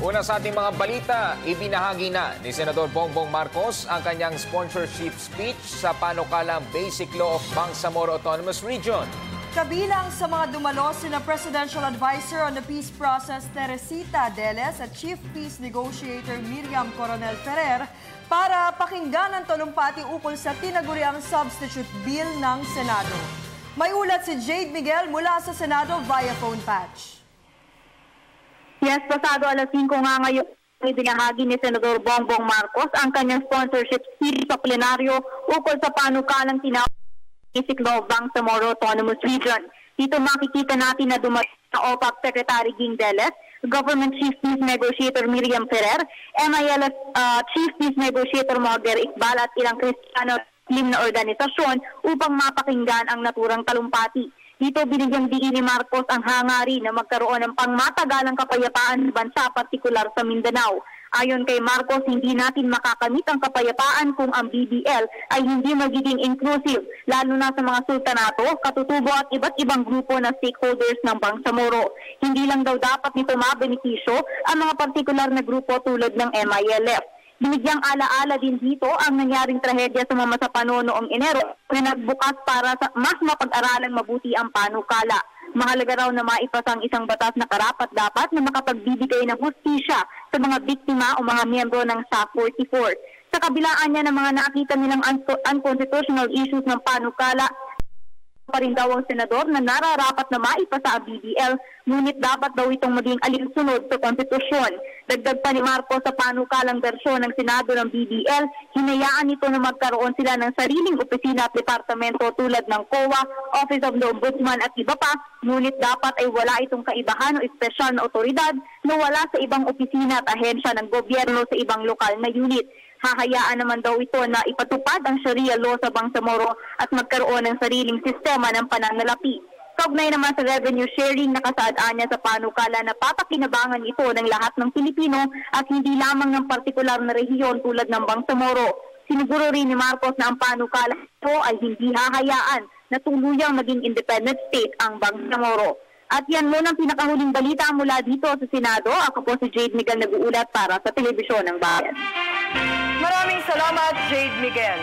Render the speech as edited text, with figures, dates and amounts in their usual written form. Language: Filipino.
Una sa ating mga balita, ibinahagi na ni Senador Bongbong Marcos ang kanyang sponsorship speech sa panukalang Basic Law of Bangsamoro Autonomous Region. Kabilang sa mga dumalo sina Presidential Advisor on the Peace Process Teresita Deles at Chief Peace Negotiator Miriam Coronel Ferrer para pakinggan ang talumpati ukol sa tinaguriang substitute bill ng Senado. May ulat si Jade Miguel mula sa Senado via phone patch. Yes, pasado alas 5 nga ngayon, ibinahagi ni Senador Bongbong Marcos ang kanyang sponsorship speech sa plenaryo ukol sa panukalang tinawag Basic Law of Bangsamoro Autonomous Region. Dito makikita natin na dumating sa OPAP Secretary Ging Deles, Government Chief Peace Negotiator Miriam Ferrer, MILS Chief Peace Negotiator Moger Iqbal at ilang Kristiyano na organisasyon upang mapakinggan ang naturang talumpati. Dito binigyang diin ni Marcos ang hangarin na magkaroon ng pangmatagalang kapayapaan sa bansa, partikular sa Mindanao. Ayon kay Marcos, hindi natin makakamit ang kapayapaan kung ang BBL ay hindi magiging inclusive, lalo na sa mga sultanato, katutubo at iba't ibang grupo na stakeholders ng Bangsamoro. Hindi lang daw dapat nito mabenepisyo ang mga partikular na grupo tulad ng MILF. Binigyang alaala din dito ang nangyaring trahedya sa Mama sa Pano noong Enero na nagbukas para sa mas mapag-aralang mabuti ang panukala. Mahalaga raw na maipasa ang isang batas na karapat-dapat na makapagbibigay ng hustisya sa mga biktima o mga miyembro ng SAP 44. Sa kabilaan niya ng mga nakita nilang unconstitutional issues ng panukala, pa rin daw ang senador na nararapat na maipasa ang BBL, ngunit dapat daw itong maging alinsunod sa konstitusyon. Dagdag pa ni Marcos sa panukalang bersyon ng Senado ng BBL, hinayaan ito na magkaroon sila ng sariling opisina at departamento tulad ng COA, Office of the Ombudsman at iba pa, ngunit dapat ay wala itong kaibahan o espesyal na otoridad na wala sa ibang opisina at ahensya ng gobyerno sa ibang lokal na unit. Hahayaan naman daw ito na ipatupad ang Sharia law sa Bangsamoro at magkaroon ng sariling sistema ng pananalapi. Kaugnay naman sa revenue sharing, nakasaad niya sa panukala na papakinabangan ito ng lahat ng Pilipino at hindi lamang ng partikular na rehiyon tulad ng Bangsamoro. Siniguro rin ni Marcos na ang panukala ito ay hindi hahayaan na tuluyang maging independent state ang Bangsamoro. At yan muna ang pinakahuling balita mula dito sa Senado. Ako po si Jade Miguel nag-uulat para sa Telebisyon ng Bayan. Maraming salamat, Jade Miguel.